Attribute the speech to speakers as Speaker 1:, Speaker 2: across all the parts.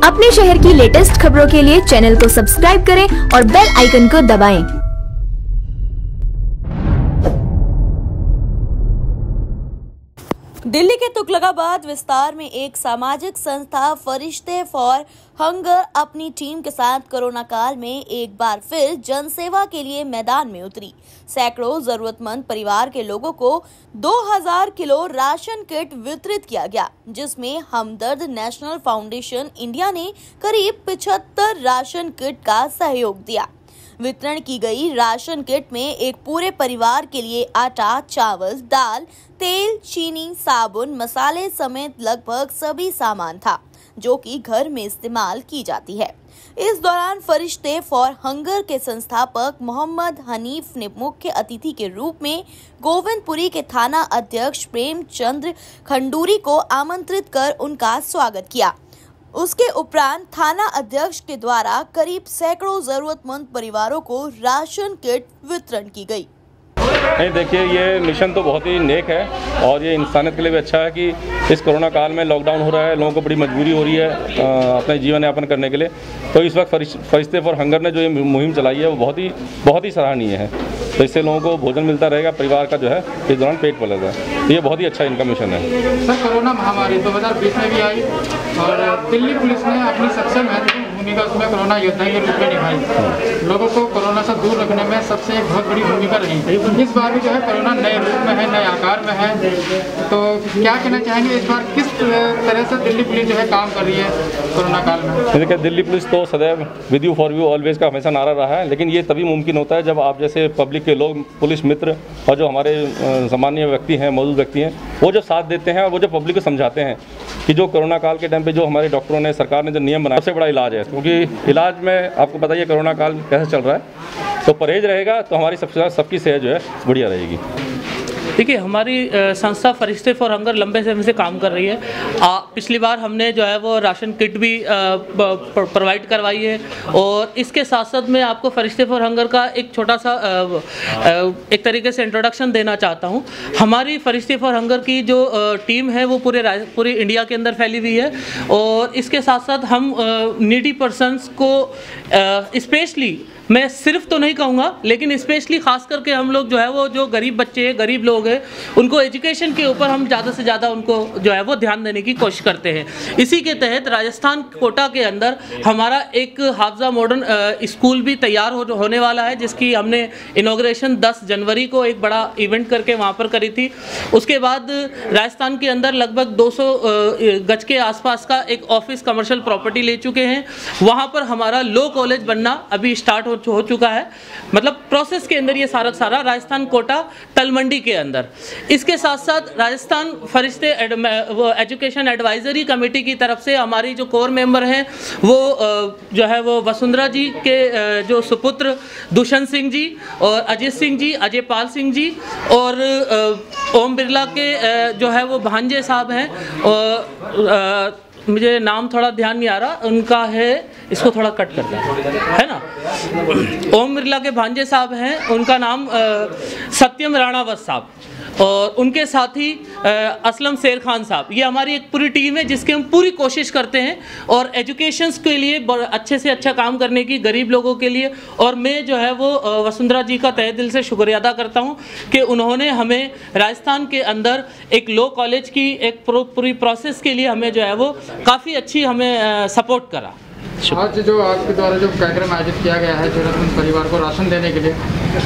Speaker 1: अपने शहर की लेटेस्ट खबरों के लिए चैनल को सब्सक्राइब करें और बेल आइकन को दबाएं।
Speaker 2: दिल्ली के तुगलकाबाद विस्तार में एक सामाजिक संस्था फरिश्ते फॉर हंगर अपनी टीम के साथ कोरोना काल में एक बार फिर जनसेवा के लिए मैदान में उतरी। सैकड़ों जरूरतमंद परिवार के लोगों को 2000 किलो राशन किट वितरित किया गया, जिसमें हमदर्द नेशनल फाउंडेशन इंडिया ने करीब 75 राशन किट का सहयोग दिया। वितरण की गई राशन किट में एक पूरे परिवार के लिए आटा, चावल, दाल, तेल, चीनी, साबुन, मसाले समेत लगभग सभी सामान था जो कि घर में इस्तेमाल की जाती है। इस दौरान फरिश्ते फॉर हंगर के संस्थापक मोहम्मद हनीफ ने मुख्य अतिथि के रूप में गोविंदपुरी के थाना अध्यक्ष प्रेमचंद्र खंडूरी को आमंत्रित कर उनका स्वागत किया। उसके उपरांत थाना अध्यक्ष के द्वारा करीब सैकड़ों जरूरतमंद परिवारों को राशन किट वितरण की गई।
Speaker 3: नहीं, देखिए, ये मिशन तो बहुत ही नेक है और ये इंसानियत के लिए भी अच्छा है कि इस कोरोना काल में लॉकडाउन हो रहा है, लोगों को बड़ी मजबूरी हो रही है अपने जीवन यापन करने के लिए। तो इस वक्त फरिश्ते फॉर हंगर ने जो ये मुहिम चलाई है वो बहुत ही सराहनीय है। तो इससे लोगों को भोजन मिलता रहेगा, परिवार का जो है इस दौरान पेट पलेगा। तो ये बहुत ही अच्छा इनका मिशन है।
Speaker 4: सर, कोरोना महामारी 2020 में भी आई और दिल्ली पुलिस ने अपनी सबसे महत्वपूर्ण भूमिका उसमें कोरोना योद्धा के रूप में निभाई। लोगों को कोरोना से दूर रखने में सबसे एक बहुत बड़ी भूमिका रही। इस बार भी जो है कोरोना नए रूप में है, नए आकार में है, तो क्या कहना चाहेंगे इस बार किस तरह से दिल्ली पुलिस जो है काम कर रही है कोरोना काल में?
Speaker 3: देखिए, दिल्ली पुलिस तो सदैव with you for you always का हमेशा नारा रहा है, लेकिन ये तभी मुमकिन होता है जब आप जैसे पब्लिक के लोग, पुलिस मित्र और जो हमारे सामान्य व्यक्ति हैं, मौजूद व्यक्ति हैं, वो जो साथ देते हैं और वो जो पब्लिक को समझाते हैं कि जो कोरोना काल के टाइम पे जो हमारे डॉक्टरों ने, सरकार ने जो नियम बनाया, सबसे बड़ा इलाज है। क्योंकि इलाज में आपको बताइए कोरोना काल कैसे चल रहा है, तो परहेज रहेगा तो हमारी सबकी सेहत जो है बढ़िया रहेगी।
Speaker 5: देखिए, हमारी संस्था फरिश्ते फॉर हंगर लंबे समय से काम कर रही है। पिछली बार हमने जो है वो राशन किट भी प्रोवाइड करवाई है और इसके साथ साथ मैं आपको फरिश्ते फॉर हंगर का एक छोटा सा एक तरीके से इंट्रोडक्शन देना चाहता हूं। हमारी फरिश्ते फॉर हंगर की जो टीम है वो पूरे इंडिया के अंदर फैली हुई है और इसके साथ साथ हम नीडी पर्सनस को स्पेशली, मैं सिर्फ तो नहीं कहूँगा, लेकिन स्पेशली खास करके हम लोग जो है वो जो गरीब बच्चे हैं, गरीब लोग हैं, उनको एजुकेशन के ऊपर हम ज़्यादा से ज़्यादा उनको जो है वो ध्यान देने की कोशिश करते हैं। इसी के तहत राजस्थान कोटा के अंदर हमारा एक हाफजा मॉडर्न स्कूल भी तैयार होने वाला है, जिसकी हमने इनॉग्रेशन 10 जनवरी को एक बड़ा इवेंट करके वहाँ पर करी थी। उसके बाद राजस्थान के अंदर लगभग 200 गज के आसपास का एक ऑफिस कमर्शियल प्रॉपर्टी ले चुके हैं। वहाँ पर हमारा लॉ कॉलेज बनना अभी स्टार्ट हो चुका है। मतलब प्रोसेस के अंदर ये सारा राजस्थान कोटा तलमंडी के अंदर। इसके साथ साथ राजस्थान फरिश्ते एजुकेशन एडवाइजरी कमेटी की तरफ से हमारी जो कोर मेंबर हैं वो जो है वो वसुंधरा जी के जो सुपुत्र दुष्यंत सिंह जी और अजीत सिंह जी, अजय पाल सिंह जी और ओम बिरला के जो है वो भांजे साहब हैं और मुझे नाम थोड़ा ध्यान नहीं आ रहा उनका है, इसको थोड़ा कट कर दें, है ना। ओम बिरला के भांजे साहब हैं, उनका नाम सत्यम राणावत साहब और उनके साथ ही असलम शेर खान साहब। ये हमारी एक पूरी टीम है जिसके हम पूरी कोशिश करते हैं और एजुकेशन के लिए अच्छे से अच्छा काम करने की, गरीब लोगों के लिए। और मैं जो है वो वसुंधरा जी का तहे दिल से शुक्रिया अदा करता हूं कि उन्होंने हमें राजस्थान के अंदर एक लॉ कॉलेज की एक पूरी प्रोसेस के लिए हमें जो है वो काफ़ी अच्छी हमें सपोर्ट करा।
Speaker 4: आज जो आपके द्वारा जो कार्यक्रम आयोजित किया गया है जरूरतमंद परिवार को राशन देने के लिए,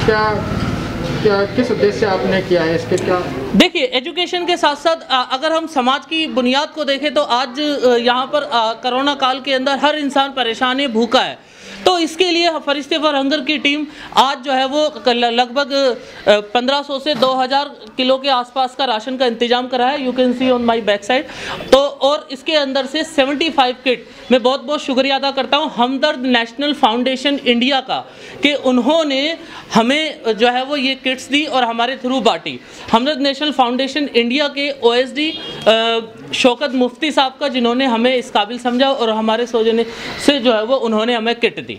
Speaker 4: क्या किस उद्देश्य से आपने किया है, इसके क्या?
Speaker 5: देखिए, एजुकेशन के साथ साथ अगर हम समाज की बुनियाद को देखें तो आज यहाँ पर कोरोना काल के अंदर हर इंसान परेशान है, भूखा है। तो इसके लिए फरिश्ते फॉर हंगर की टीम आज जो है वो लगभग 1500 से 2000 किलो के आसपास का राशन का इंतजाम करा है। You can see on my back side. तो और इसके अंदर से 75 किट, मैं बहुत बहुत शुक्रिया अदा करता हूँ हमदर्द नेशनल फाउंडेशन इंडिया का कि उन्होंने हमें जो है वो ये किट्स दी और हमारे थ्रू बांटी। हमदर्द नेशनल फाउंडेशन इंडिया के OSD शौकत मुफ्ती साहब का, जिन्होंने हमें इस काबिल समझा और हमारे सौजन्य से जो है वो उन्होंने हमें किट दी।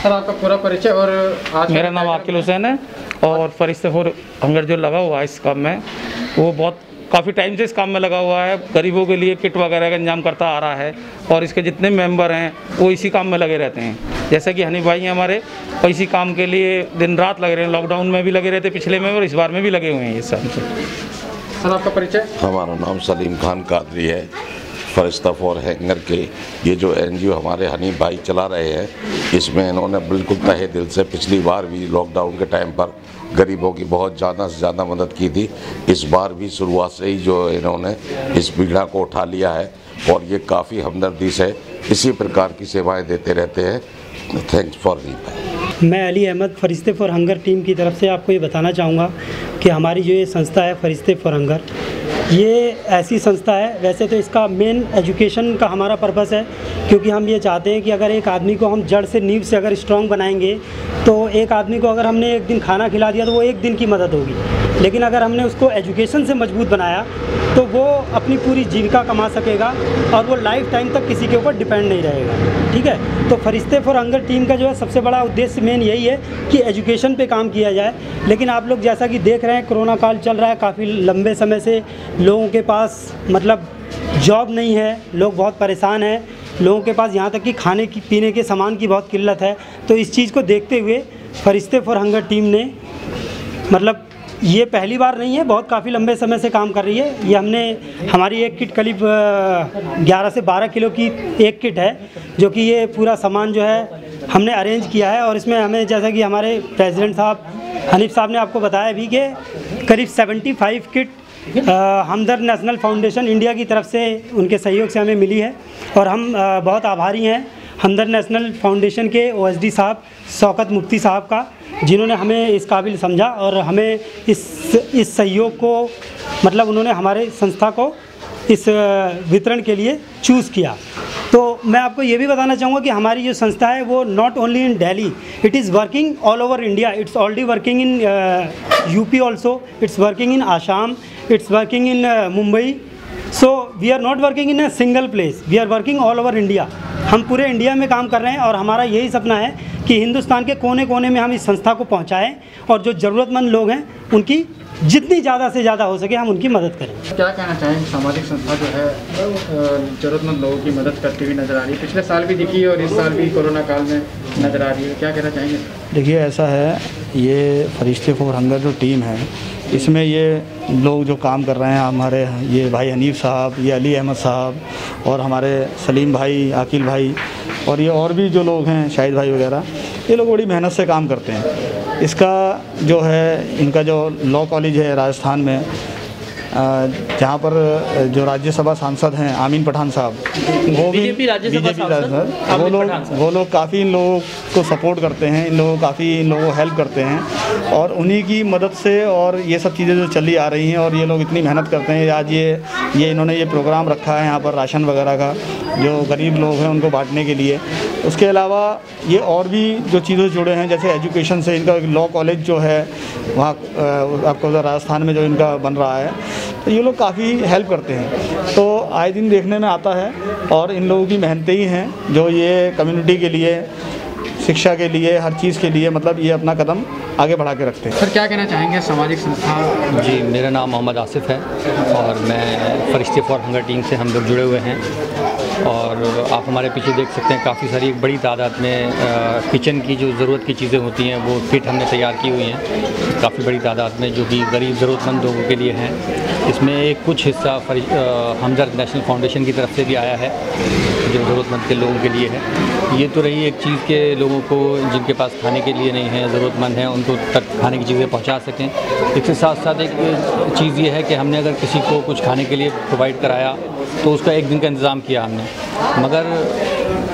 Speaker 4: सर, आपका पूरा परिचय और आज?
Speaker 6: मेरा नाम आकिल हुसैन है और फरिश्ते फॉर हंगर जो लगा हुआ है इस काम में वो बहुत काफ़ी टाइम से इस काम में लगा हुआ है, गरीबों के लिए किट वगैरह का इंतजाम करता आ रहा है और इसके जितने मेंबर हैं वो इसी काम में लगे रहते हैं। जैसा कि हनीफ भाई हैं हमारे, और इसी काम के लिए दिन रात लगे रहे हैं। लॉकडाउन में भी लगे रहते पिछले में और इस बार में भी लगे हुए हैं इस साल से।
Speaker 4: सर आपका परिचय?
Speaker 7: हमारा नाम सलीम खान कादरी है, फरिश्ता फॉर हंगर के ये जो NGO हमारे हनीफ भाई चला रहे हैं, इसमें इन्होंने बिल्कुल तहे दिल से पिछली बार भी लॉकडाउन के टाइम पर गरीबों की बहुत ज़्यादा से ज़्यादा मदद की थी। इस बार भी शुरुआत से ही जो इन्होंने इस पीड़ा को उठा लिया है और ये काफ़ी हमदर्दी से इसी प्रकार की सेवाएं देते रहते हैं। Thanks for Hanif.
Speaker 8: मैं अली अहमद फरिश्ते फॉर हंगर टीम की तरफ से आपको ये बताना चाहूँगा कि हमारी जो ये संस्था है फरिश्ते फॉर हंगर, ये ऐसी संस्था है, वैसे तो इसका मेन एजुकेशन का हमारा पर्पस है, क्योंकि हम ये चाहते हैं कि अगर एक आदमी को हम जड़ से नींव से अगर स्ट्रॉन्ग बनाएंगे तो एक आदमी को अगर हमने एक दिन खाना खिला दिया तो वो एक दिन की मदद होगी, लेकिन अगर हमने उसको एजुकेशन से मजबूत बनाया तो वो अपनी पूरी जीविका कमा सकेगा और वो लाइफ टाइम तक किसी के ऊपर डिपेंड नहीं रहेगा। ठीक है, तो फरिश्ते फॉर हंगर टीम का जो है सबसे बड़ा उद्देश्य मेन यही है कि एजुकेशन पे काम किया जाए। लेकिन आप लोग जैसा कि देख रहे हैं, कोरोना काल चल रहा है, काफ़ी लंबे समय से लोगों के पास मतलब जॉब नहीं है, लोग बहुत परेशान हैं, लोगों के पास यहाँ तक कि खाने की पीने के सामान की बहुत किल्लत है। तो इस चीज़ को देखते हुए फरिश्ते फॉर हंगर टीम ने मतलब ये पहली बार नहीं है, बहुत काफ़ी लंबे समय से काम कर रही है। ये हमने हमारी एक किट करीब 11 से 12 किलो की एक किट है, जो कि ये पूरा सामान जो है हमने अरेंज किया है। और इसमें हमें जैसा कि हमारे प्रेसिडेंट साहब हनीफ साहब ने आपको बताया भी कि करीब 75 किट हमदर्द नेशनल फाउंडेशन इंडिया की तरफ से उनके सहयोग से हमें मिली है। और हम बहुत आभारी हैं हमदर्द नेशनल फाउंडेशन के OSD साहब शौकत मुफ्ती साहब का, जिन्होंने हमें इस काबिल समझा और हमें इस सहयोग को मतलब उन्होंने हमारे संस्था को इस वितरण के लिए चूज़ किया। तो मैं आपको ये भी बताना चाहूँगा कि हमारी जो संस्था है वो not only in Delhi, it is working all over India. It's already working in UP also, it's working in Assam, it's working in Mumbai. So we are not working in a single place, we are working all over India. हम पूरे India में काम कर रहे हैं और हमारा यही सपना है कि हिंदुस्तान के कोने कोने में हम इस संस्था को पहुंचाएं और जो ज़रूरतमंद लोग हैं उनकी जितनी ज़्यादा से ज़्यादा हो सके हम उनकी मदद करें।
Speaker 4: क्या कहना चाहेंगे, सामाजिक संस्था जो है ज़रूरतमंद लोगों की मदद करती हुई नज़र आ रही है, पिछले साल भी दिखी और इस साल भी कोरोना काल में नज़र आ रही है, क्या कहना चाहेंगे?
Speaker 9: देखिए ऐसा है, ये फरिश्ते फॉर हंगर जो टीम है इसमें ये लोग जो काम कर रहे हैं, हमारे ये भाई हनीफ साहब, ये अली अहमद साहब और हमारे सलीम भाई, आकिल भाई और ये और भी जो लोग हैं शाहिद भाई वगैरह, ये लोग बड़ी मेहनत से काम करते हैं। इसका जो है इनका जो लॉ कॉलेज है राजस्थान में, जहाँ पर जो राज्यसभा सांसद हैं आमीन पठान साहब, वो भी बीजेपी सांसद, वो लोग काफ़ी इन लोगों को सपोर्ट करते हैं, इन लोगों काफ़ी इन लोगों को हेल्प करते हैं और उन्हीं की मदद से और ये सब चीज़ें जो चली आ रही हैं और ये लोग इतनी मेहनत करते हैं। आज ये इन्होंने ये प्रोग्राम रखा है यहाँ पर राशन वगैरह का, जो गरीब लोग हैं उनको बांटने के लिए। उसके अलावा ये और भी जो चीज़ें जुड़े हैं, जैसे एजुकेशन से इनका लॉ कॉलेज जो है वहाँ आपको राजस्थान में जो इनका बन रहा है, तो ये लोग काफ़ी हेल्प करते हैं। तो आए दिन देखने में आता है और इन लोगों की मेहनतें ही हैं जो ये कम्युनिटी के लिए, शिक्षा के लिए, हर चीज़ के लिए मतलब ये अपना कदम आगे बढ़ा के रखते हैं।
Speaker 4: सर क्या कहना चाहेंगे सामाजिक संस्था?
Speaker 10: जी, मेरा नाम मोहम्मद आसिफ है और मैं फरिश्ते फॉर हंगर टीम से हम लोग जुड़े हुए हैं और आप हमारे पीछे देख सकते हैं काफ़ी सारी एक बड़ी तादाद में किचन की जो ज़रूरत की चीज़ें होती हैं वो किट हमने तैयार की हुई हैं काफ़ी बड़ी तादाद में, जो कि गरीब ज़रूरतमंद लोगों के लिए हैं। इसमें एक कुछ हिस्सा हमदर्द नेशनल फाउंडेशन की तरफ से भी आया है जो ज़रूरतमंद के लोगों के लिए है। ये तो रही एक चीज़ के लोगों को जिनके पास खाने के लिए नहीं है, ज़रूरतमंद हैं, उनको तक खाने की चीज़ें पहुंचा सकें। इसके साथ साथ एक चीज़ ये है कि हमने अगर किसी को कुछ खाने के लिए प्रोवाइड कराया तो उसका एक दिन का इंतज़ाम किया हमने, मगर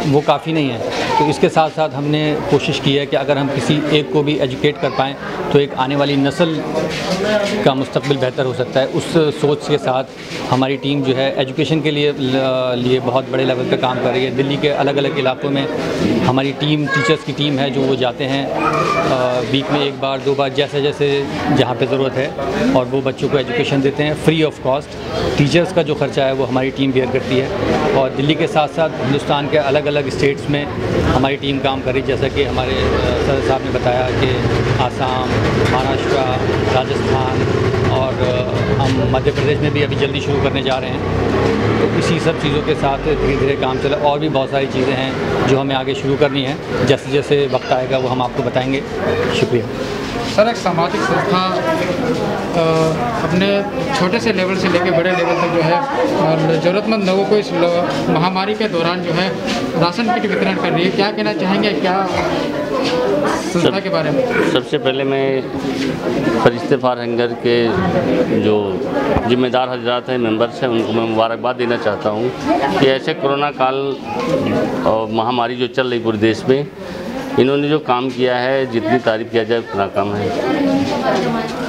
Speaker 10: वो काफ़ी नहीं है। तो इसके साथ साथ हमने कोशिश की है कि अगर हम किसी एक को भी एजुकेट कर पाएँ तो एक आने वाली नस्ल का मुस्तकबिल बेहतर हो सकता है। उस सोच के साथ हमारी टीम जो है एजुकेशन के लिए बहुत बड़े लेवल पर काम कर रही है। दिल्ली के अलग अलग इलाकों में हमारी टीम, टीचर्स की टीम है जो वो जाते हैं वीक में एक बार दो बार जैसे जैसे जहाँ पे ज़रूरत है और वो बच्चों को एजुकेशन देते हैं फ्री ऑफ कॉस्ट। टीचर्स का जो ख़र्चा है वो हमारी टीम बेयर करती है और दिल्ली के साथ साथ हिंदुस्तान के अलग अलग स्टेट्स में हमारी टीम काम कर रही है। जैसा कि हमारे सर साहब ने बताया कि आसाम, महाराष्ट्र, राजस्थान और हम मध्य प्रदेश में भी अभी जल्दी शुरू करने जा रहे हैं। तो इसी सब चीज़ों के साथ धीरे धीरे काम चला। और भी बहुत सारी चीज़ें हैं जो हमें आगे शुरू करनी है, जैसे जैसे वक्त आएगा वो हम आपको बताएंगे। शुक्रिया
Speaker 4: सर। एक सामाजिक संस्था अपने छोटे से लेवल से लेकर बड़े लेवल तक जो है और ज़रूरतमंद लोगों को इस महामारी के दौरान जो है राशन किट वितरण कर रही है, क्या कहना चाहेंगे क्या संस्था के बारे में?
Speaker 11: सबसे पहले मैं फरिश्ते फॉर हंगर के जो जिम्मेदार हजरात हैं, मेंबर्स हैं, उनको मैं मुबारकबाद देना चाहता हूँ कि ऐसे कोरोना काल और महामारी जो चल रही पूरे देश में, इन्होंने जो काम किया है, जितनी तारीफ किया जाए उतना कम है।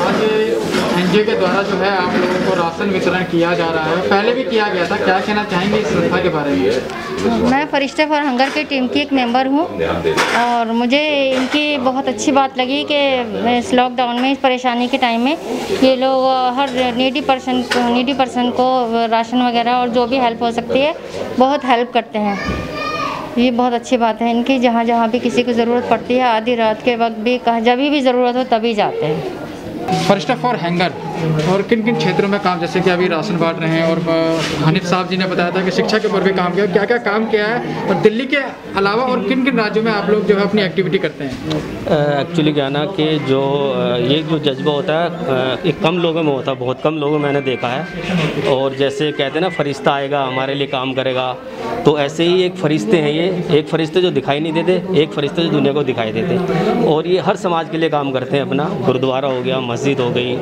Speaker 4: आज एनजीओ के द्वारा जो है आप लोगों को राशन वितरण किया जा रहा है, पहले भी किया गया था, क्या कहना चाहेंगे इस संस्था के बारे में?
Speaker 12: मैं फरिश्ते फॉर हंगर की टीम की एक मेंबर हूँ और मुझे इनकी बहुत अच्छी बात लगी कि इस लॉकडाउन में, इस परेशानी के टाइम में ये लोग हर नीडी पर्सन को राशन वगैरह और जो भी हेल्प हो सकती है बहुत हेल्प करते हैं। ये बहुत अच्छी बात है इनकी। जहाँ जहाँ भी किसी को ज़रूरत पड़ती है, आधी रात के वक्त भी, जब भी ज़रूरत हो तभी जाते हैं।
Speaker 4: फरिश्ता फॉर हंगर और किन किन क्षेत्रों में काम, जैसे कि अभी राशन बांट रहे हैं और हनीफ साहब जी ने बताया था कि शिक्षा के ऊपर भी काम किया, क्या क्या काम किया है और दिल्ली के अलावा और किन किन राज्यों में आप लोग जो है अपनी एक्टिविटी करते हैं?
Speaker 13: एक्चुअली क्या ना कि जो ये जो जज्बा होता है एक कम लोगों में होता है, बहुत कम लोगों में मैंने देखा है। और जैसे कहते हैं ना फरिश्ता आएगा हमारे लिए काम करेगा, तो ऐसे ही एक फरिश्ते हैं ये, एक फरिश्ते जो दिखाई नहीं देते, एक फरिश्ते जो दुनिया को दिखाई देते, और ये हर समाज के लिए काम करते हैं। अपना गुरुद्वारा हो गया, मस्जिद हो गई,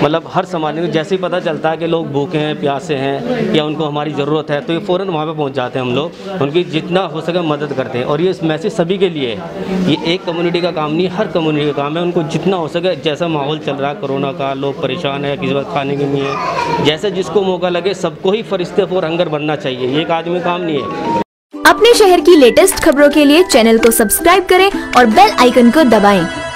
Speaker 13: मतलब हर समाज में जैसे ही पता चलता है कि लोग भूखे हैं, प्यासे हैं या उनको हमारी ज़रूरत है, तो ये फ़ौरन वहाँ पे पहुँच जाते हैं। हम लोग उनकी जितना हो सके मदद करते हैं। और ये मैसेज सभी के लिए है, ये एक कम्युनिटी का काम नहीं, हर कम्युनिटी का काम है। उनको जितना हो सके, जैसा माहौल चल रहा है कोरोना का, लोग परेशान है, किसी वक्त खाने की नहीं है, जैसे जिसको मौका लगे सबको ही फरिश्ते फॉर हंगर बनना चाहिए। ये एक आदमी काम नहीं है।
Speaker 1: अपने शहर की लेटेस्ट खबरों के लिए चैनल को सब्सक्राइब करें और बेल आइकन को दबाएं।